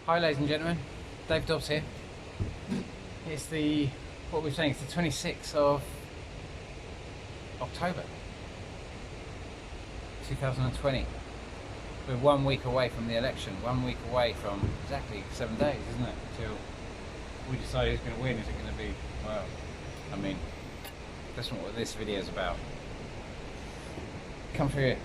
Hi ladies and gentlemen, Dave Dobbs here. It's the, what we're saying, it's the 26th of October 2020. We're 1 week away from the election, 1 week away from exactly 7 days, isn't it? Until we decide who's going to win. Is it going to be, well, I mean, that's not what this video is about. Come through here.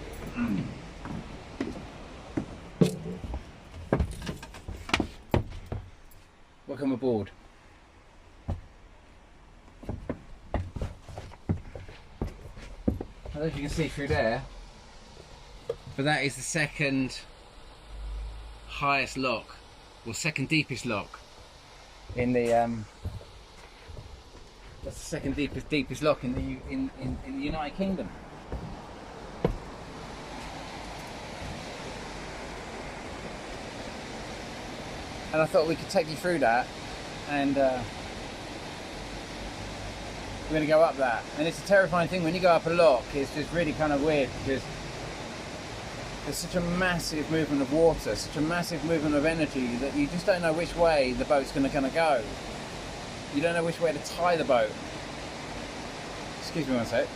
Welcome aboard. I don't know if you can see through there, but that is the second highest lock, or second deepest lock in the that's the second deepest lock in the United Kingdom. And I thought we could take you through that, and we're going to go up that. And it's a terrifying thing when you go up a lock. It's just really kind of weird because there's such a massive movement of water, such a massive movement of energy that you just don't know which way the boat's going to go. You don't know which way to tie the boat. Excuse me one sec.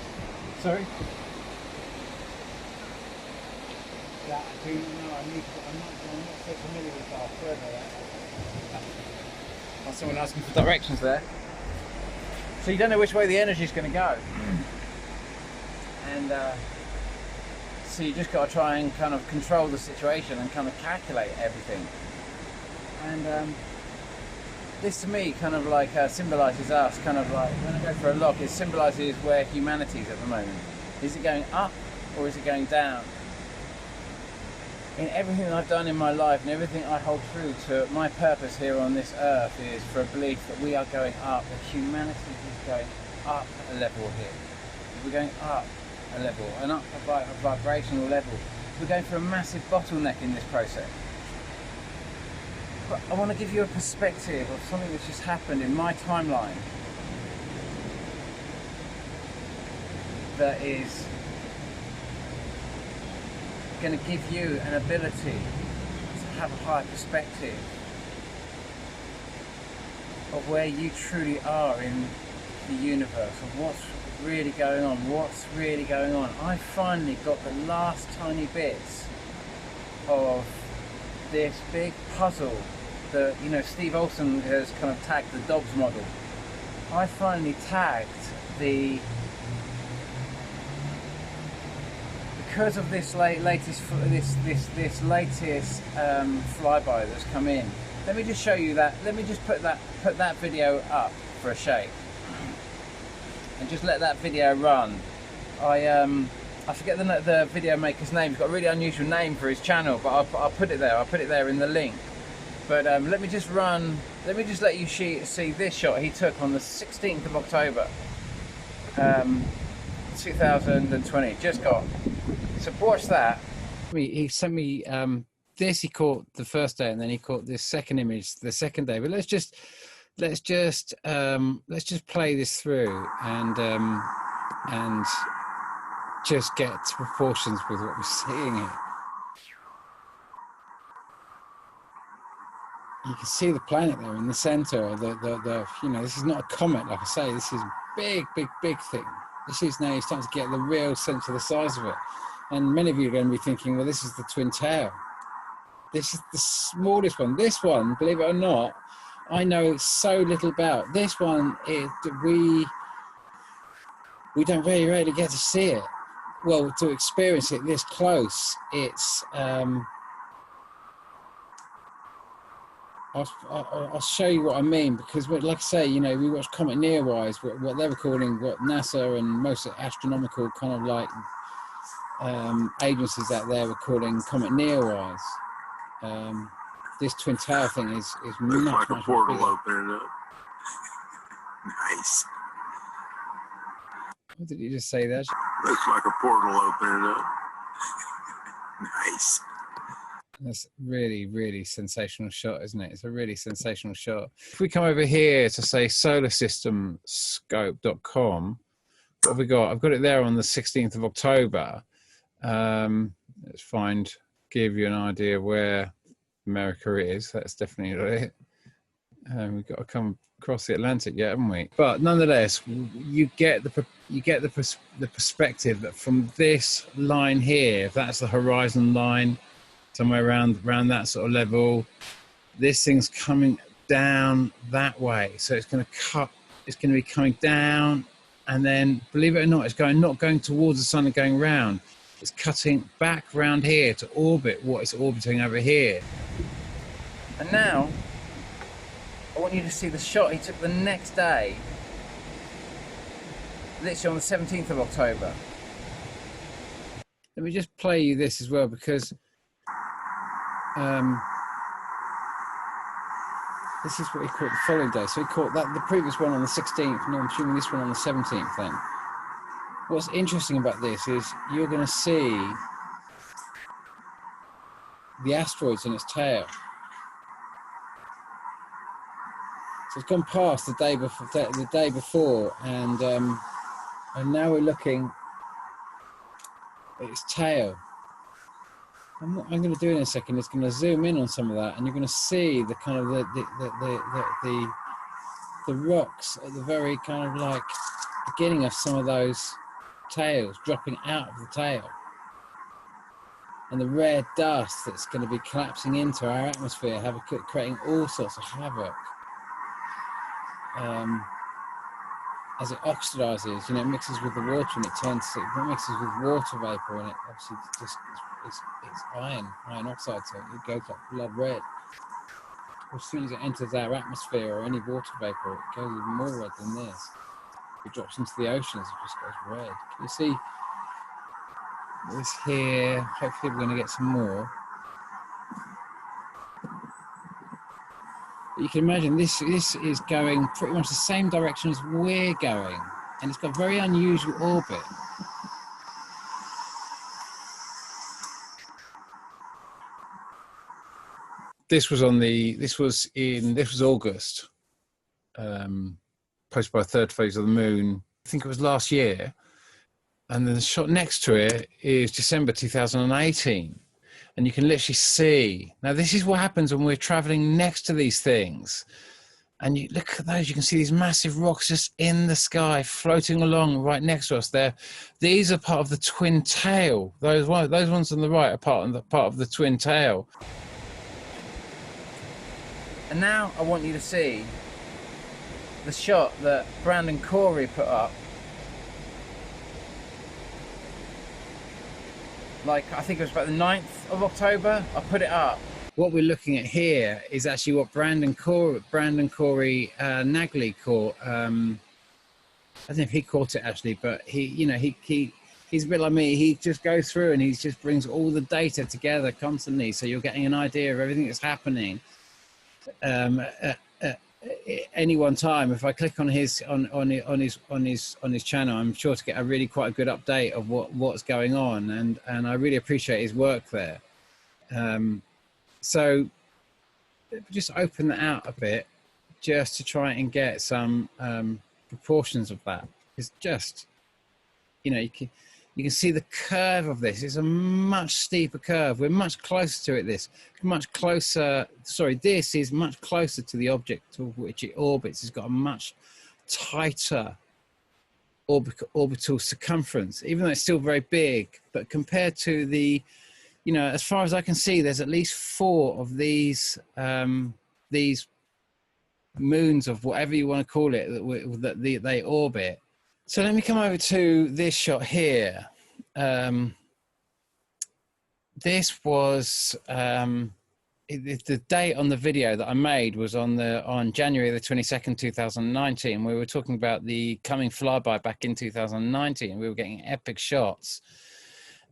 Sorry. Yeah, I do know. I'm not so familiar with our further. Oh, someone asking for directions there. So you don't know which way the energy is going to go, and so you just got to try and kind of control the situation and kind of calculate everything. And this to me kind of like symbolises us, kind of like when I go for a lock, it symbolises where humanity is at the moment. Is it going up or is it going down? In everything that I've done in my life and everything I hold true to, my purpose here on this earth is for a belief that we are going up, that humanity is going up a level here. We're going up a level, and up a vibrational level. We're going for a massive bottleneck in this process. But I want to give you a perspective of something that's just happened in my timeline that is going to give you an ability to have a higher perspective of where you truly are in the universe, of what's really going on, I finally got the last tiny bits of this big puzzle that, you know, Steve Olsen has kind of tagged the Dobbs model. I finally tagged the, because of this latest flyby that's come in. Let me just show you that. Let me just put that video up for a shake, and just let that video run. I forget the video maker's name. He's got a really unusual name for his channel, but I'll put it there. I'll put it there in the link. But let me just let you see this shot he took on the 16th of October, 2020. Just got. So watch that. He sent me this. He caught the first day, and then he caught this second image the second day. But let's just play this through and just get to proportions with what we're seeing here. You can see the planet there in the center. The you know, this is not a comet, like I say. This is big thing. This is now you're starting to get the real sense of the size of it. And many of you are going to be thinking, well, this is the Twin Tower. This is the smallest one. This one, believe it or not, I know so little about. This one, we don't very rarely get to see it. Well, to experience it this close, it's. I'll show you what I mean, because, like I say, you know, we watch Comet Neowise, what they're recording, what NASA and most astronomical kind of like agencies out there recording Comet Neowise. This Twin Tower thing is much, like a portal opening up. Nice. What did you just say there? Looks like a portal opening up. Nice. That's really sensational shot, isn't it? It's a really sensational shot. If we come over here to say solarsystemscope.com, what have we got? I've got it there on the 16th of October. Let's give you an idea where America is. That's definitely it. We've got to come across the Atlantic yet, haven't we? But nonetheless, you get the perspective that from this line here, if that's the horizon line, somewhere around that sort of level, this thing's coming down that way. So it's going to cut. It's going to be coming down, and then, believe it or not, it's not going towards the sun and going round. It's cutting back round here to orbit what it's orbiting over here. And now, I want you to see the shot he took the next day, literally on the 17th of October. Let me just play you this as well, because this is what he caught the following day. So he caught that the previous one on the 16th, and I'm assuming this one on the 17th then. What's interesting about this is you're going to see the asteroids in its tail. So it's gone past the day before, and now we're looking at its tail. And what I'm going to do in a second is going to zoom in on some of that, and you're going to see the kind of the rocks at the very kind of like beginning of some of those tails dropping out of the tail, and the red dust that's going to be collapsing into our atmosphere, creating all sorts of havoc. As it oxidizes, it mixes with the water, and it mixes with water vapor, and it obviously it's iron oxide, so it goes like blood red. As soon as it enters our atmosphere or any water vapor, it goes even more red than this. If it drops into the oceans, it just goes red. Can you see this here? Hopefully we're going to get some more. But you can imagine this is going pretty much the same direction as we're going, and it's got a very unusual orbit. This was August, posted by third phase of the moon. I think it was last year, and then the shot next to it is December 2018. And you can literally see, now this is what happens when we're traveling next to these things. And you look at those, you can see these massive rocks just in the sky, floating along right next to us there. These are part of the twin tail. Those ones on the right are part of the twin tail. And now I want you to see the shot that Brandon Corey put up. Like, I think it was about the 9th of October, I put it up. What we're looking at here is actually what Brandon Corey Nagley caught. I don't know if he caught it actually, but he's a bit like me. He just goes through and he just brings all the data together constantly, so you're getting an idea of everything that's happening. Any one time, if I click on his channel, I'm sure to get a quite a good update of what's going on, and I really appreciate his work there. So just open that out a bit, just to try and get some proportions of that. It's just, you can see the curve of this. It's a much steeper curve. We're much closer to it. This is much closer to the object to which it orbits. It's got a much tighter orbital circumference, even though it's still very big. But compared to the, as far as I can see, there's at least 4 of these moons of whatever you want to call it that they orbit. So let me come over to this shot here. This was the date on the video that I made was on January the 22nd, 2019. We were talking about the coming flyby back in 2019. We were getting epic shots,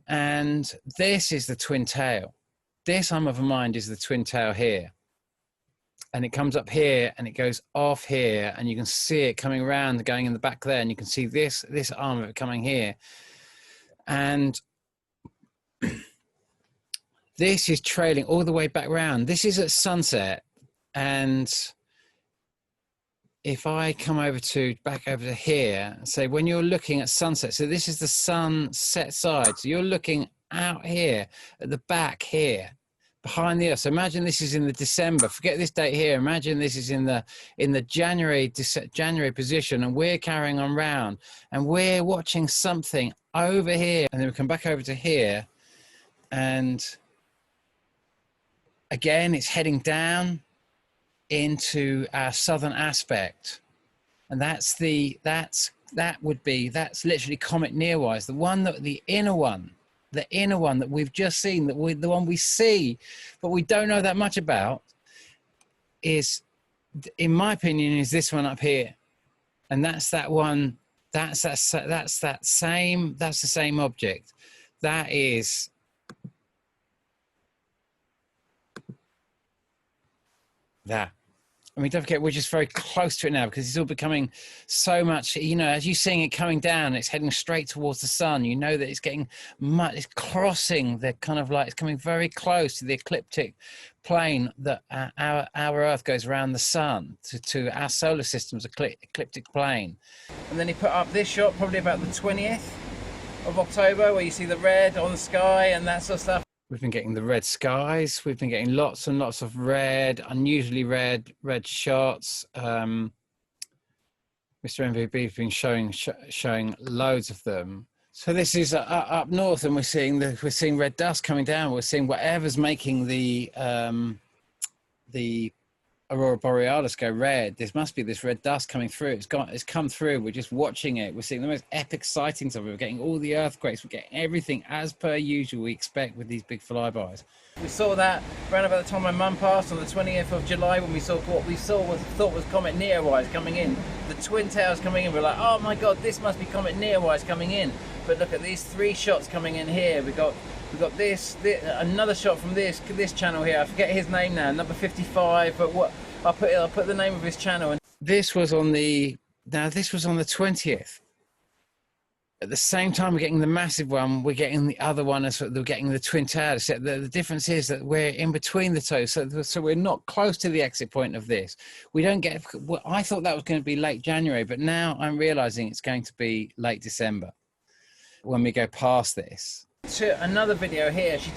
and this is the twin tail. This, I'm of a mind, is the twin tail here. And it comes up here and it goes off here, and you can see it coming around, going in the back there, and you can see this arm of it coming here. And this is trailing all the way back around. This is at sunset, and if I come back over to here and say, when you're looking at sunset, so this is the sunset side, so you're looking out here at the back here. behind the Earth. So imagine this is in the December. Forget this date here. Imagine this is in the January position, and we're carrying on round, and we're watching something over here, and then we come back over to here, and again it's heading down into our southern aspect, and that's literally comet Neowise, the inner one that we've just seen, the one we see but we don't know that much about, is, in my opinion, is this one up here. And that's that one. That's the same object. That is that. I mean, don't forget, we're just very close to it now, because it's all becoming so much, you know, as you're seeing it coming down, it's heading straight towards the sun. You know that it's getting much, it's crossing the kind of like, it's coming very close to the ecliptic plane that our Earth goes around the sun, to our solar system's ecliptic plane. And then he put up this shot probably about the 20th of October, where you see the red on the sky and that sort of stuff. We've been getting the red skies. We've been getting lots and lots of red, unusually red shots. Mr. MVB has been showing loads of them. So this is up north, and we're seeing red dust coming down. We're seeing whatever's making the Aurora Borealis go red. There must be this red dust coming through. It's come through. We're just watching it. We're seeing the most epic sightings of it. We're getting all the earthquakes. We're getting everything as per usual we expect with these big flybys. We saw that around about the time my mum passed on the 20th of July, when we saw what we thought was comet Neowise coming in. The twin towers coming in. We're like, oh my god, this must be comet Neowise coming in. But look at these 3 shots coming in here. We got this, another shot from this channel here. I forget his name now, number 55. But what I'll put the name of his channel. And this was on the 20th. At the same time, we're getting the massive one. We're getting the other one, as we're getting the twin towers. The difference is that we're in between the two, so we're not close to the exit point of this. We don't get. Well, I thought that was going to be late January, but now I'm realizing it's going to be late December when we go past this. To another video here, she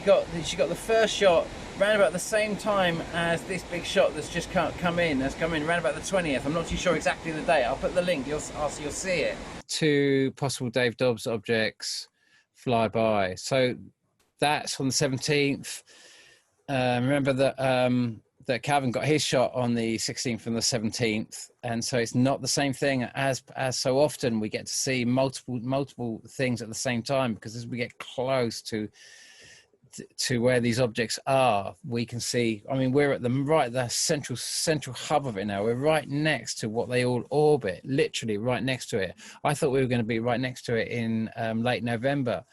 got the first shot around about the same time as this big shot that's just come in around about the 20th. I'm not too sure exactly the date. I'll put the link. You'll see it. 2 possible Dave Dobbs objects fly by. So that's on the 17th. Remember that Calvin got his shot on the 16th and the 17th, and so it's not the same thing as so often we get to see multiple things at the same time, because as we get close to where these objects are, we can see. I mean, we're at the central hub of it now. We're right next to what they all orbit, literally right next to it. I thought we were going to be right next to it in late November,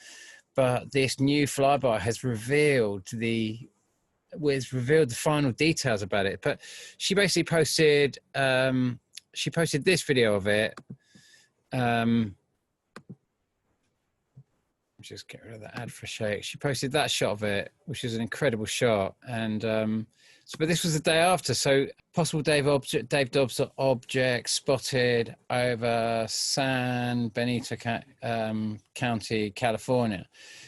but this new flyby has revealed the final details about it. But she basically posted this video of it. Just get rid of the ad for a shake. She posted that shot of it, which is an incredible shot. And but this was the day after. So possible Dave Dobbs object spotted over San Benito County, California.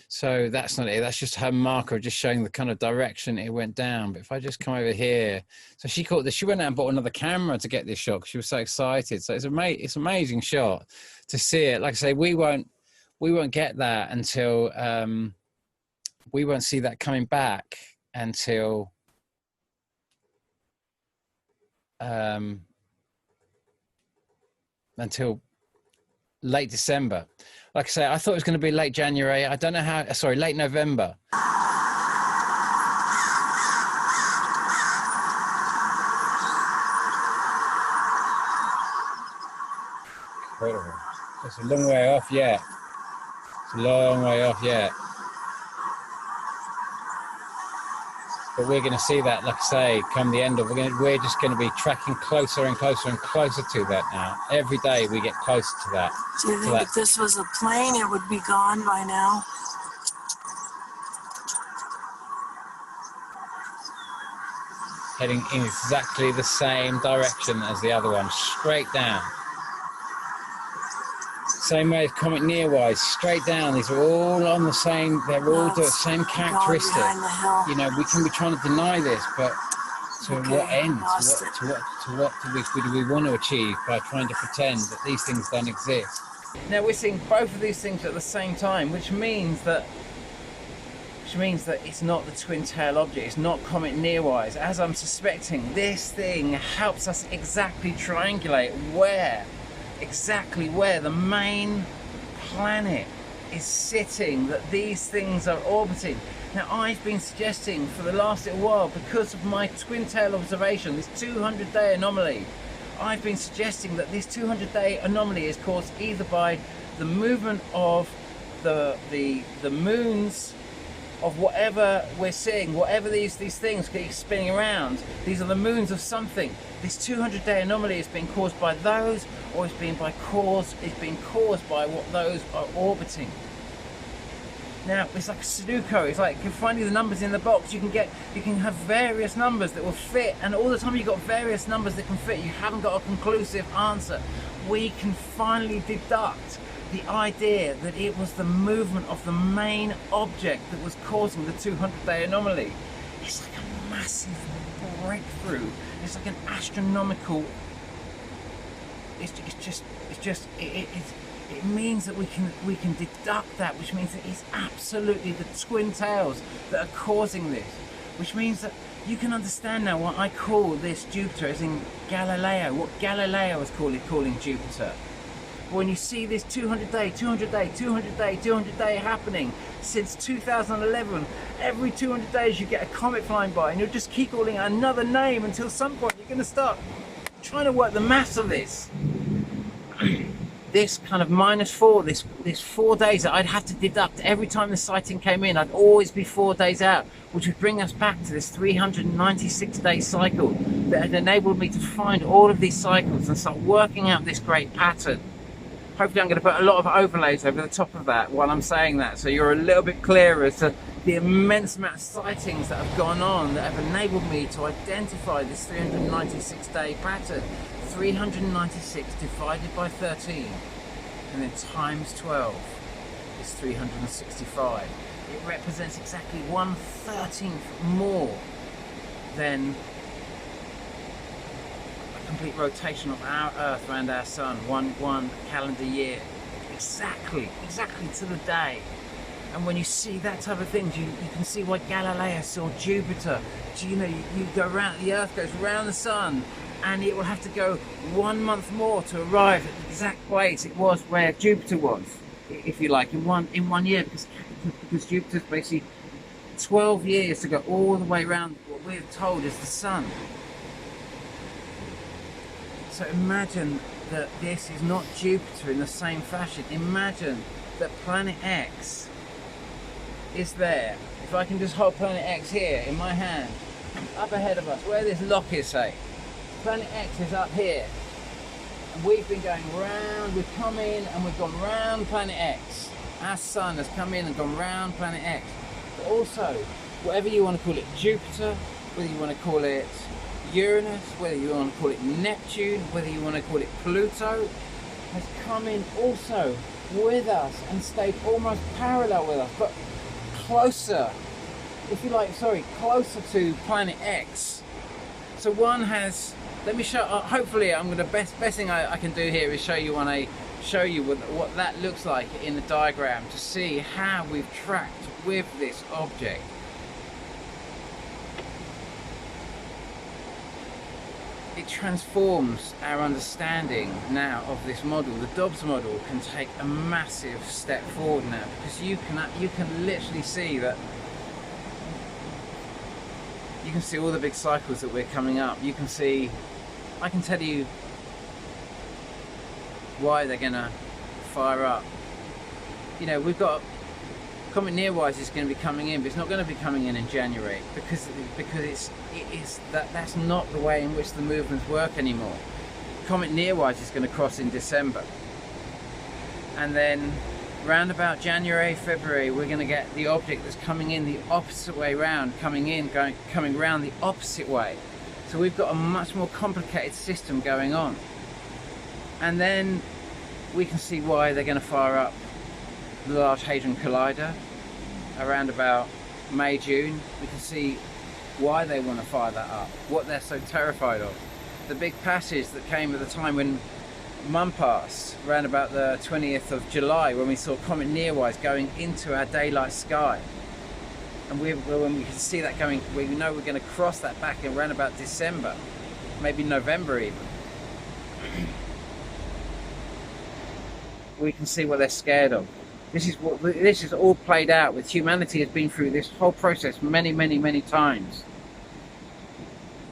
So that's not it. That's just her marker, just showing the kind of direction it went down. But if I just come over here, so she caught this. She went out and bought another camera to get this shot because she was so excited. So it's an amazing shot to see it. Like I say, we won't get that until we won't see that coming back until late December. Like I say, I thought it was going to be late January. I don't know how. Sorry, late November. Incredible. It's a long way off yet. It's a long way off yet. But we're going to see that, like I say, come the end of. We're just going to be tracking closer and closer and closer to that now. Every day we get closer to that. Do you think if this was a plane, it would be gone by now? Heading in exactly the same direction as the other one, straight down. Same way as comet nearwise, straight down. These are all on the same. They're all the same characteristic. You know, we can be trying to deny this, but to what end? To what do we want to achieve by trying to pretend that these things don't exist? Now we're seeing both of these things at the same time, which means that it's not the twin tail object, it's not comet nearwise. As I'm suspecting, this thing helps us exactly triangulate exactly where the main planet is sitting, that these things are orbiting. Now I've been suggesting for the last little while, because of my twin tail observation, this 200-day anomaly, I've been suggesting that this 200-day anomaly is caused either by the movement of the moons of whatever we're seeing, whatever these things keep spinning around. These are the moons of something. This 200-day anomaly is being caused by those, or it's being caused by what those are orbiting. Now it's like a Sudoku. It's like you're finding the numbers in the box. You can have various numbers that will fit, and all the time you've got various numbers that can fit, you haven't got a conclusive answer. We can finally deduct the idea that it was the movement of the main object that was causing the 200-day anomaly. It's like a massive breakthrough. It's like an astronomical. It means that we can deduct that, which means that it's absolutely the twin tails that are causing this. Which means that you can understand now what I call this Jupiter, as in Galileo. What Galileo is calling Jupiter. When you see this 200-day happening since 2011, every 200 days you get a comet flying by, and you'll just keep calling it another name until some point you're going to start trying to work the maths of this. This kind of -4, this 4 days that I'd have to deduct every time the sighting came in, I'd always be 4 days out, which would bring us back to this 396-day cycle that had enabled me to find all of these cycles and start working out this great pattern. Hopefully I'm going to put a lot of overlays over the top of that while I'm saying that, so you're a little bit clearer as to the immense amount of sightings that have gone on that have enabled me to identify this 396-day pattern. 396 divided by 13 and then times 12 is 365. It represents exactly 1/13 more than a complete rotation of our Earth around our Sun, one calendar year. Exactly to the day. And when you see that type of thing, you can see why Galileo saw Jupiter. You know, you go around, the Earth goes around the Sun, and it will have to go 1 month more to arrive at the exact place it was where Jupiter was, if you like, in one year, because Jupiter's basically 12 years to go all the way around what we're told is the Sun. So imagine that this is not Jupiter in the same fashion. Imagine that planet X is there. If I can just hold planet X here in my hand, up ahead of us, where this lock is, say. Planet X is up here, and we've been going round, we've come in and we've gone round planet X. Our Sun has come in and gone round planet X. But also, whatever you want to call it, Jupiter, whether you want to call it Uranus, whether you want to call it Neptune, whether you want to call it Pluto, has come in also with us and stayed almost parallel with us, but closer, if you like, closer to planet X. So one has, let me show, hopefully I'm going to, best thing I can do here is show you what that looks like in the diagram, to see how we've tracked with this object. It transforms our understanding now of this model. The Dobbs model can take a massive step forward now, because you can literally see that. You can see all the big cycles that we're coming up. You can see, I can tell you why they're gonna fire up. You know, we've got Comet Nearwise is going to be coming in, but it's not going to be coming in January, because that's not the way in which the movements work anymore. Comet Nearwise is going to cross in December, and then round about January, February, we're going to get the object that's coming in the opposite way round, coming round the opposite way. So we've got a much more complicated system going on. And then we can see why they're going to fire up the Large Hadron Collider around about May, June. We can see why they want to fire that up, what they're so terrified of. The big passage that came at the time when Mum passed, around about the 20th of July, when we saw Comet Neowise going into our daylight sky. And when we can see that going, we know we're going to cross that back in around about December, maybe November even. We can see what they're scared of. This is all played out with humanity has been through this whole process many times.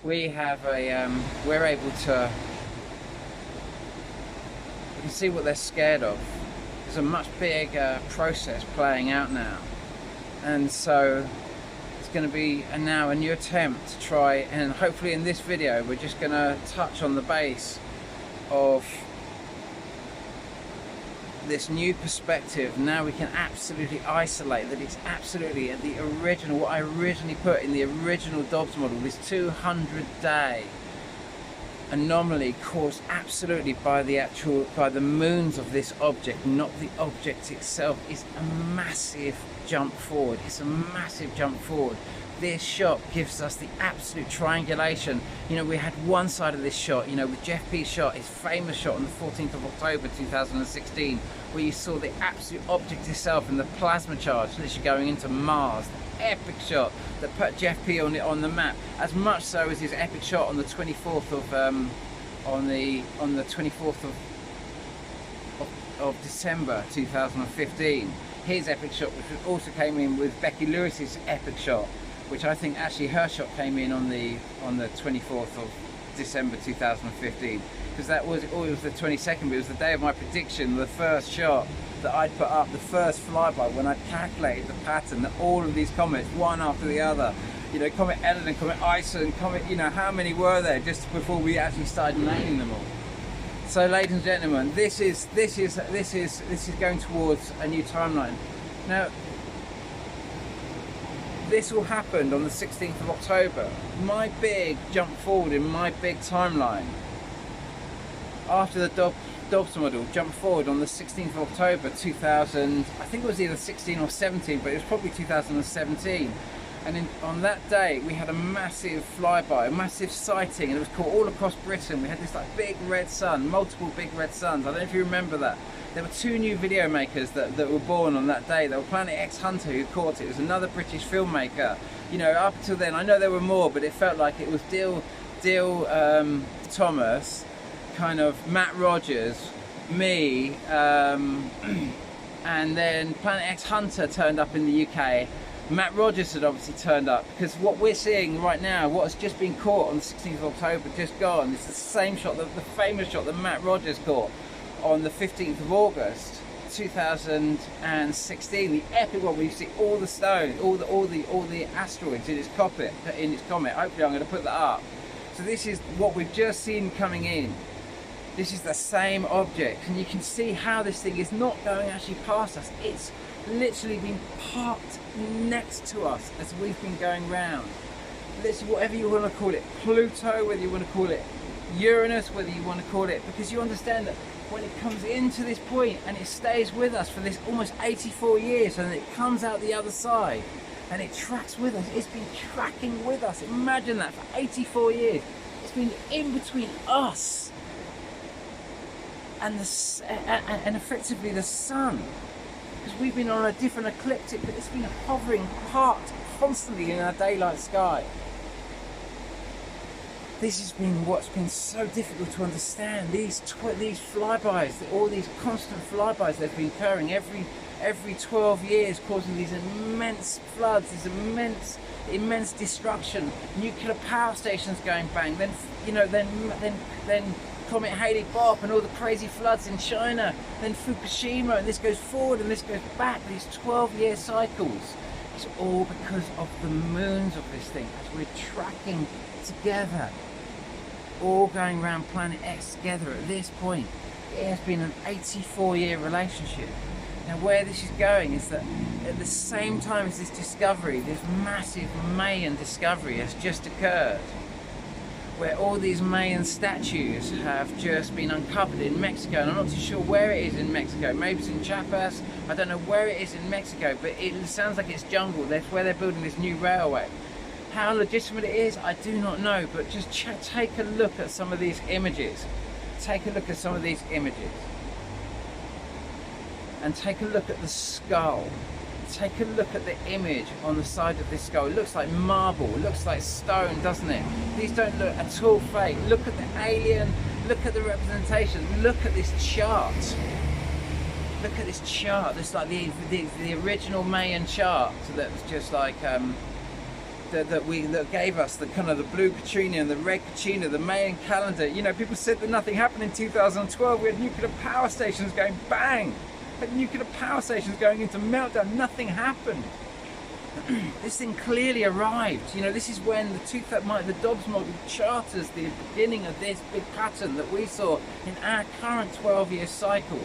We have we're able to, you can see what they're scared of. There's a much bigger process playing out now, and so it's going to be now a new attempt to try, and hopefully in this video we're just going to touch on the base of this new perspective. Now we can absolutely isolate that it's absolutely at the original, what I originally put in the original Dobbs model, this 200-day anomaly caused absolutely by the moons of this object, not the object itself, is a massive jump forward. It's a massive jump forward. This shot gives us the absolute triangulation. You know, we had one side of this shot, you know, with Jeff P's shot, his famous shot on the 14th of October 2016, where you saw the absolute object itself and the plasma charge literally going into Mars. Epic shot that put Jeff P on the map, as much so as his epic shot on the 24th of December 2015. His epic shot, which also came in with Becky Lewis's epic shot, which I think actually her shot came in on the 24th of December 2015, because it was the 22nd, but it was the day of my prediction, the first shot that I'd put up, the first flyby, when I calculated the pattern that all of these comets, one after the other, you know, Comet Eldon, Comet Isa, and Comet, you know, how many were there just before we actually started naming them all. So, ladies and gentlemen, this is going towards a new timeline. Now, this all happened on the 16th of October. My big jump forward in my big timeline, after the Dobbs model, jumped forward on the 16th of October 2000, I think it was either 16 or 17, but it was probably 2017. And on that day, we had a massive flyby, a massive sighting, and it was caught all across Britain. We had this like big red sun, multiple big red suns. I don't know if you remember that. There were two new video makers that were born on that day. There were Planet X Hunter who caught it. It was another British filmmaker. You know, up until then, I know there were more, but it felt like it was Dill Thomas, kind of Matt Rogers, me, and then Planet X Hunter turned up in the UK. Matt Rogers had obviously turned up, because what we're seeing right now, what has just been caught on the 16th of October, just gone, it's the same shot, the famous shot that Matt Rogers caught on the 15th of August 2016, the epic one where you see all the stones, all the asteroids in its comet. Hopefully I'm going to put that up. So this is what we've just seen coming in. This is the same object, and you can see how this thing is not going actually past us. It's literally been parked next to us as we've been going round. Literally, whatever you want to call it, Pluto, whether you want to call it Uranus, whether you want to call it, because you understand that when it comes into this point and it stays with us for this almost 84 years, and it comes out the other side and it tracks with us, it's been tracking with us. Imagine that, for 84 years. It's been in between us and effectively the sun, because we've been on a different ecliptic, but it's been hovering parked constantly in our daylight sky. This has been what's been so difficult to understand. These flybys, all these constant flybys that have been occurring every 12 years, causing these immense floods, this immense destruction. Nuclear power stations going bang. Then then Comet Halley Bopp and all the crazy floods in China. Then Fukushima, and this goes forward and this goes back. These 12-year cycles. It's all because of the moons of this thing, as we're tracking together, all going around Planet X together at this point. It has been an 84-year relationship. Now where this is going is that at the same time as this discovery, this massive Mayan discovery has just occurred, where all these Mayan statues have just been uncovered in Mexico, and I'm not too sure where it is in Mexico. Maybe it's in Chiapas. I don't know where it is in Mexico, but it sounds like it's jungle. That's where they're building this new railway. How legitimate it is, I do not know, but just take a look at some of these images. Take a look at some of these images. And take a look at the skull. Take a look at the image on the side of this skull. It looks like marble, it looks like stone, doesn't it? These don't look at all fake. Look at the alien, look at the representation, look at this chart. Look at this chart. It's like the original Mayan chart. So that was just like that gave us the kind of the blue Katrina and the red Katrina, the Mayan calendar. You know, people said that nothing happened in 2012. We had nuclear power stations going bang. We had nuclear power stations going into meltdown. Nothing happened. This thing clearly arrived. You know, this is when the Dobbs model charters the beginning of this big pattern that we saw in our current 12-year cycle.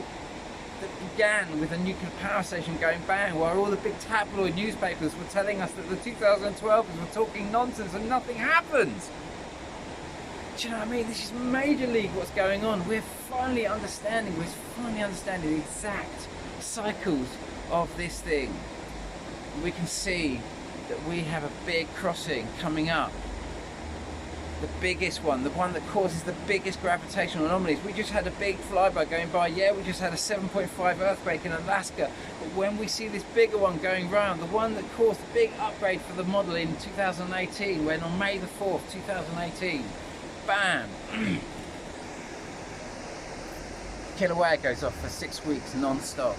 That began with a nuclear power station going bang, while all the big tabloid newspapers were telling us that the 2012s were talking nonsense and nothing happened. Do you know what I mean? This is major league what's going on. We're finally understanding the exact cycles of this thing. We can see that we have a big crossing coming up. The biggest one, the one that causes the biggest gravitational anomalies. We just had a big flyby going by. Yeah, we just had a 7.5 earthquake in Alaska. But when we see this bigger one going round, the one that caused the big upgrade for the model in 2018, when on May the 4th, 2018, bam! Kilauea goes off for 6 weeks non-stop.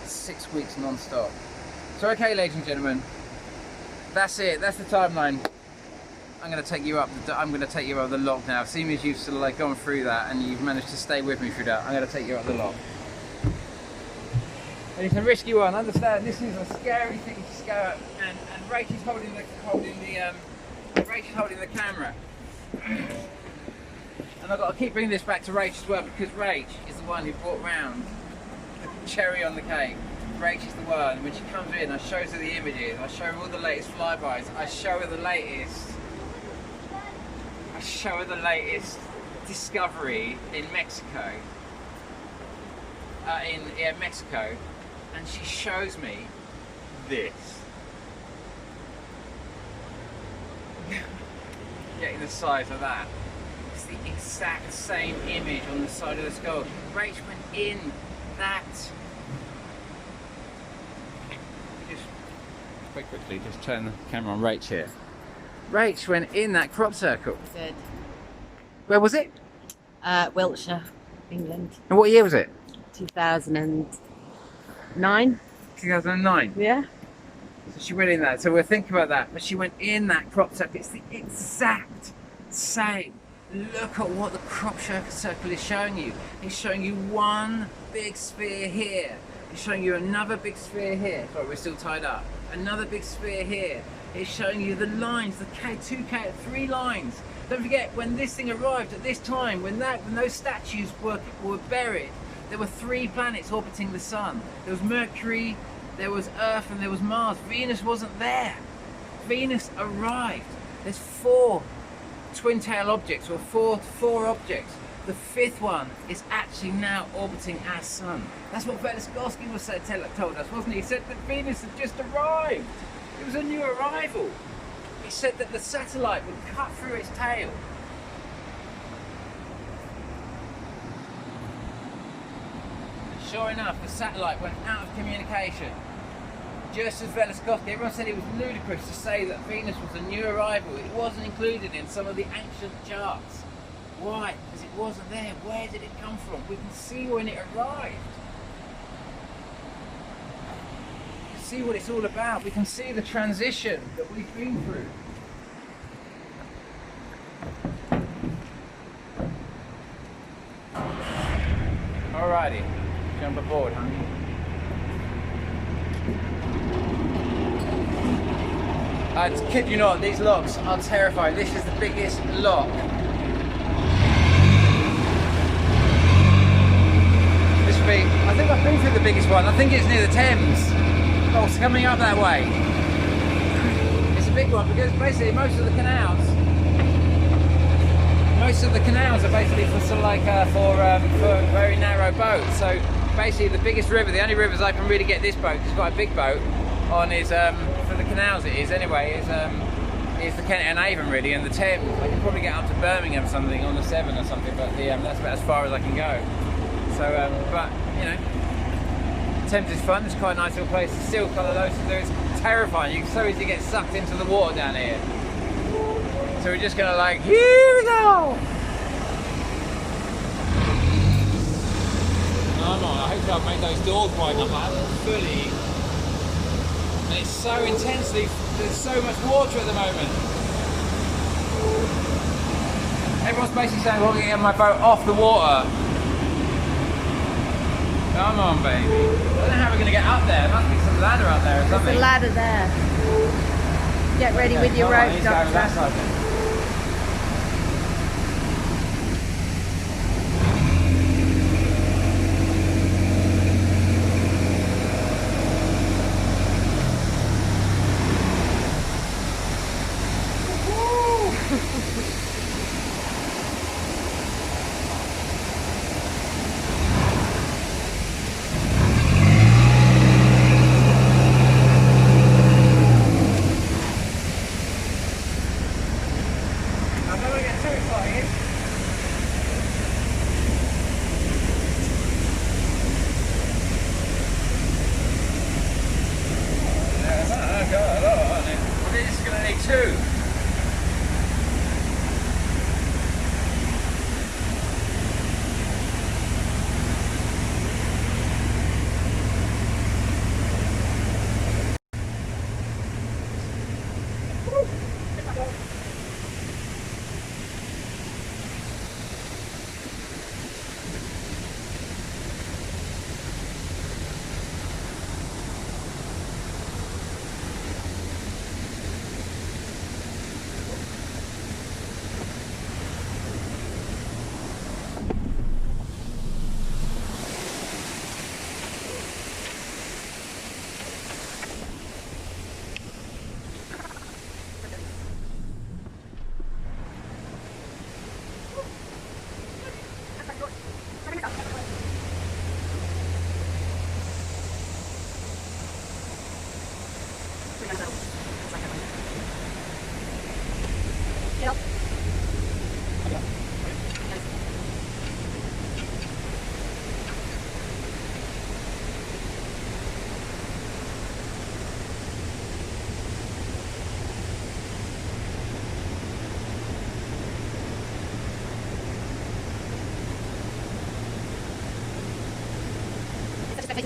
6 weeks non-stop. So okay, ladies and gentlemen, that's it. That's the timeline. I'm going to take you up. I'm going to take you up the lock now. Seeing as you've sort of like gone through that and you've managed to stay with me through that, I'm going to take you up the lock. And it's a risky one. Understand? This is a scary thing to go up. And Rach is holding the camera. And I've got to keep bringing this back to Rach as well, because Rach is the one who brought round the cherry on the cake. Rach is the one. When she comes in, I show her the images. I show her all the latest flybys. I show her the latest discovery in Mexico. In Mexico, and she shows me this. Getting the size of that. It's the exact same image on the side of the skull. Rach went in that. Just very quickly, just turn the camera on Rach here. Rach went in that crop circle. Good. Where was it? Wiltshire, England. And what year was it? 2009. 2009? Yeah. So she went in that. So we're thinking about that. But she went in that crop circle. It's the exact same. Look at what the crop circle is showing you. It's showing you one big sphere here. It's showing you another big sphere here. Sorry, we're still tied up. Another big sphere here. It's showing you the lines, the three lines. Don't forget, when this thing arrived at this time, when those statues were buried, there were 3 planets orbiting the sun. There was Mercury, there was Earth, and there was Mars. Venus wasn't there. Venus arrived. There's 4 twin tail objects, or four objects. The 5th one is actually now orbiting our sun. That's what Velikovsky told us, wasn't he? He said that Venus had just arrived. It was a new arrival. He said that the satellite would cut through its tail. And sure enough, the satellite went out of communication. Just as Velikovsky, everyone said it was ludicrous to say that Venus was a new arrival. It wasn't included in some of the ancient charts. Why? Because it wasn't there. Where did it come from? We can see when it arrived. We can see what it's all about. We can see the transition that we've been through. Alrighty, jump aboard, honey. I kid you not, these locks are terrifying. This is the biggest lock. This will be, I think I've been through the biggest one. I think it's near the Thames. Oh, it's coming up that way. It's a big one because basically most of the canals most of the canals are basically for sort of like for very narrow boats. So basically, the biggest river, the only rivers I can really get this boat, 'cause it's quite a big boat, on is for the canals. It is anyway. Is the Kent and Avon really, and the Thames. I can probably get up to Birmingham something on the Severn or something, but that's about as far as I can go. So, but you know, Thames is fun. It's quite a nice little place. It's still kind of low to do. It's terrifying. You can so easily get sucked into the water down here. So we're just gonna like, here we go. Come on, I hope I've made those doors wide enough. I haven't fully. And it's so intensely, there's so much water at the moment. Everyone's basically saying, well, I'm going to get my boat off the water. Come on, baby. I don't know how we're going to get up there. There must be some ladder up there or something. There's a ladder there. Get ready with your rope, Doctor.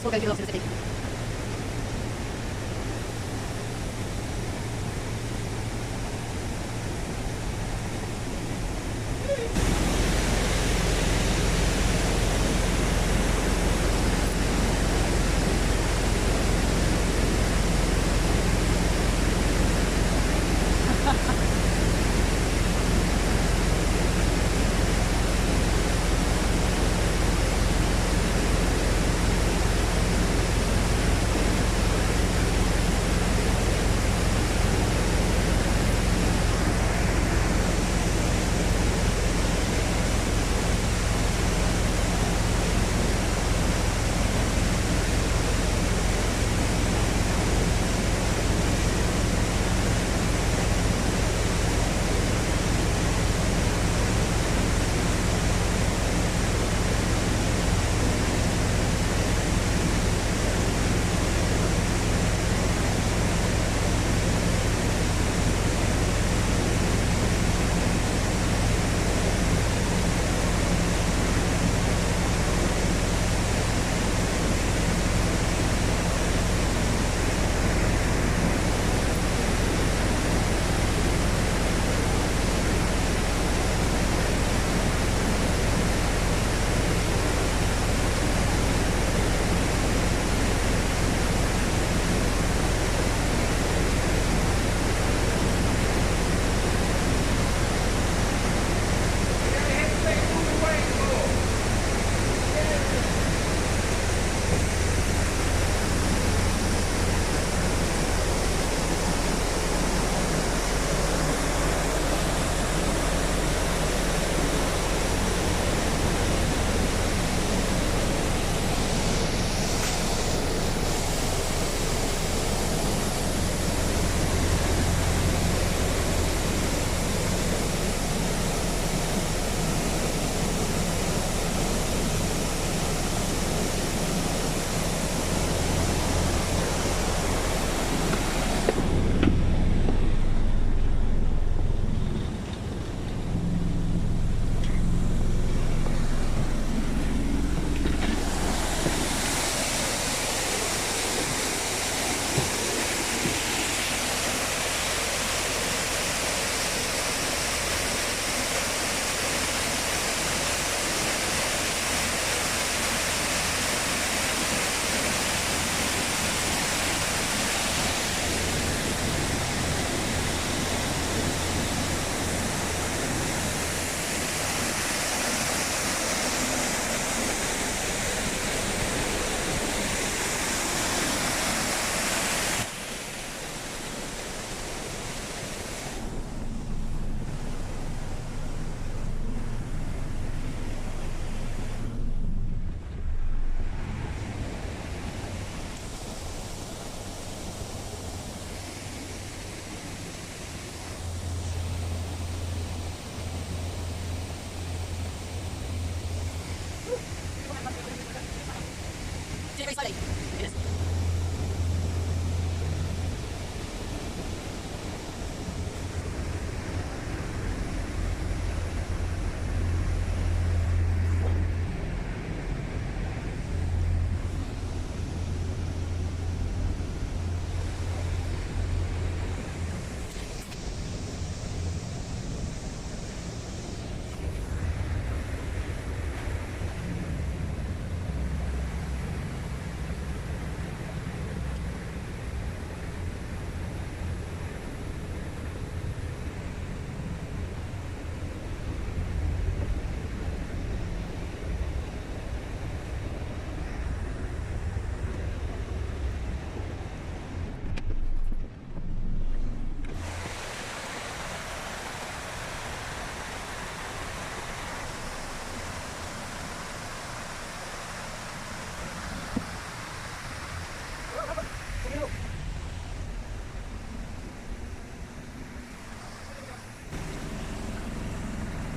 We'll go through lots of the city.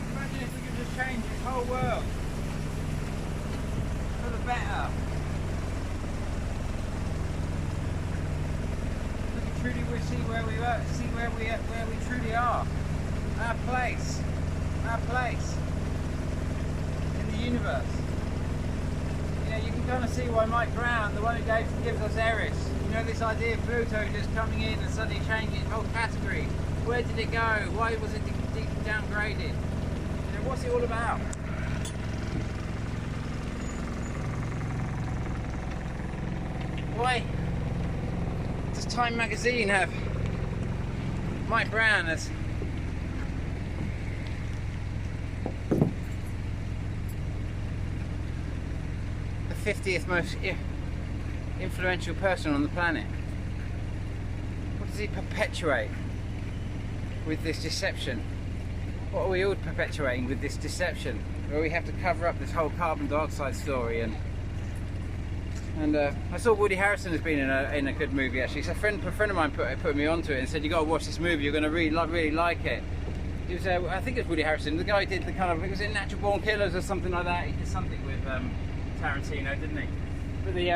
Imagine if we could just change this whole world for the better. We could truly see where we are, see where we truly are. Our place in the universe. You know, you can kind of see why Mike Brown, the one who gives us Eris, you know, this idea of Pluto just coming in and suddenly changing its whole category. Where did it go? Why was it downgraded? You know, what's it all about? Why does Time magazine have Mike Brown as the 50th most influential person on the planet? What does he perpetuate with this deception? What are we all perpetuating with this deception? Where we have to cover up this whole carbon dioxide story, and I saw Woody Harrelson has been in a good movie actually. So a friend of mine put me onto it and said, you got to watch this movie, you're going to really like it. It was I think it was Woody Harrelson, the guy who did the kind of, was it Natural Born Killers or something like that? He did something with Tarantino, didn't he? But the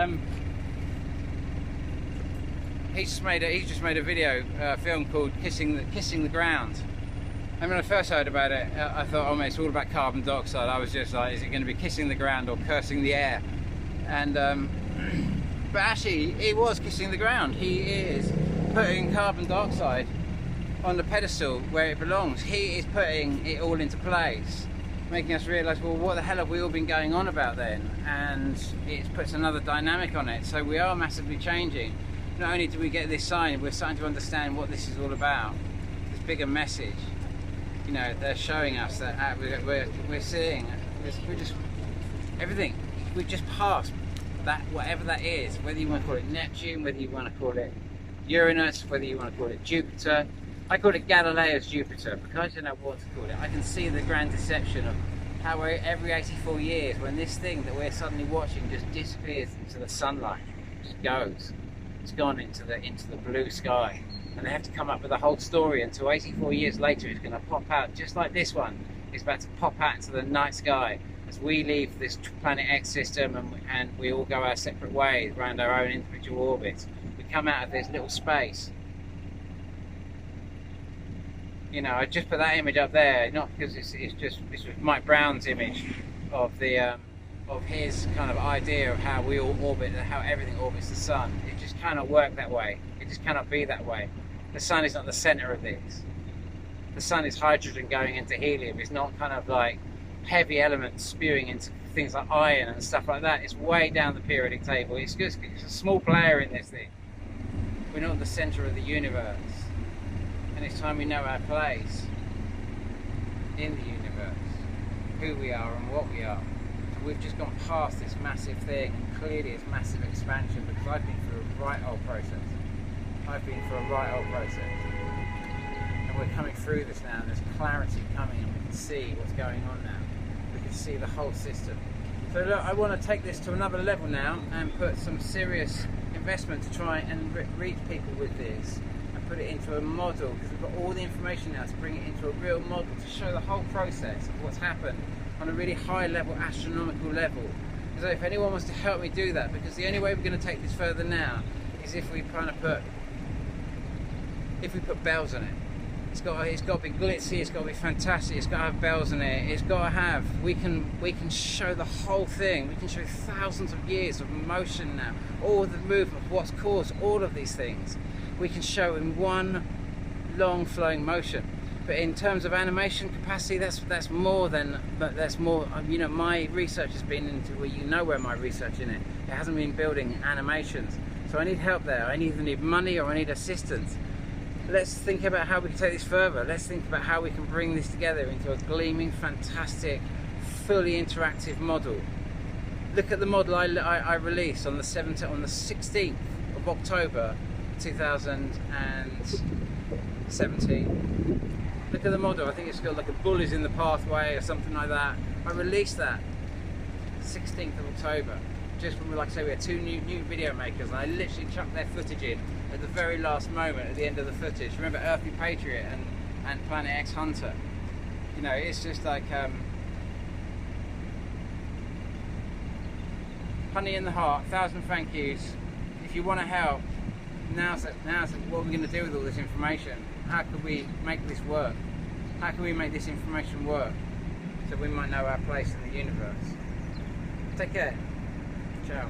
he's just made a video film called Kissing the Ground. And when I first heard about it, I thought, oh man, it's all about carbon dioxide. I was just like, is it going to be kissing the ground or cursing the air? And but actually, it was kissing the ground. He is putting carbon dioxide on the pedestal where it belongs. He is putting it all into place, making us realise, well, what the hell have we all been going on about then? And it puts another dynamic on it. So we are massively changing. Not only do we get this sign, we're starting to understand what this is all about. This bigger message. You know, they're showing us that we're seeing, we're just everything. We've just passed that, whatever that is, whether you want to call it Neptune, whether you want to call it Uranus, whether you want to call it Jupiter. I call it Galileo's Jupiter because I don't know what to call it. I can see the grand deception of how every 84 years when this thing that we're suddenly watching just disappears into the sunlight, just goes. It's gone into the blue sky. And they have to come up with a whole story until 84 years later it's going to pop out, just like this one. It's about to pop out into the night sky as we leave this planet X system and we all go our separate ways around our own individual orbits. We come out of this little space. You know, I just put that image up there, not because it's just Mike Brown's image of the of his kind of idea of how we all orbit and how everything orbits the sun. It just cannot work that way. It just cannot be that way. The sun is not the center of this. The sun is hydrogen going into helium. It's not kind of like heavy elements spewing into things like iron and stuff like that. It's way down the periodic table. It's just a small player in this thing. We're not the center of the universe. And it's time we know our place in the universe, who we are and what we are. And we've just gone past this massive thing, and clearly it's massive expansion because I've been through a right old process. I've been through a right old process. And we're coming through this now, and there's clarity coming, and we can see what's going on now. We can see the whole system. So look, I want to take this to another level now and put some serious investment to try and reach people with this and put it into a model, because we've got all the information now to bring it into a real model to show the whole process of what's happened on a really high level, astronomical level, So if anyone wants to help me do that, because the only way we're going to take this further now is if we kind of put bells on it. It's got to be glitzy, it's got to be fantastic, it's got to have bells in it, it's got to have, we can show the whole thing, we can show thousands of years of motion now, all the movement, what's caused all of these things, we can show in one long flowing motion. But in terms of animation capacity, that's more, you know, my research has been into, well, you know where my research in it hasn't been building animations, so I need help there, I either need money or I need assistance. Let's think about how we can take this further. Let's think about how we can bring this together into a gleaming, fantastic, fully interactive model. Look at the model I released on the 16th of October 2017. Look at the model. I think it's got like a bull is in the pathway or something like that. I released that 16th of October. Just when, like I say, we had two new video makers, and I literally chucked their footage in at the very last moment at the end of the footage. Remember Earthly Patriot and Planet X Hunter? You know, it's just like honey in the heart, 1,000 thank yous. If you want to help, now's what we're going to do with all this information. How can we make this work? How can we make this information work so we might know our place in the universe? Take care. Ciao.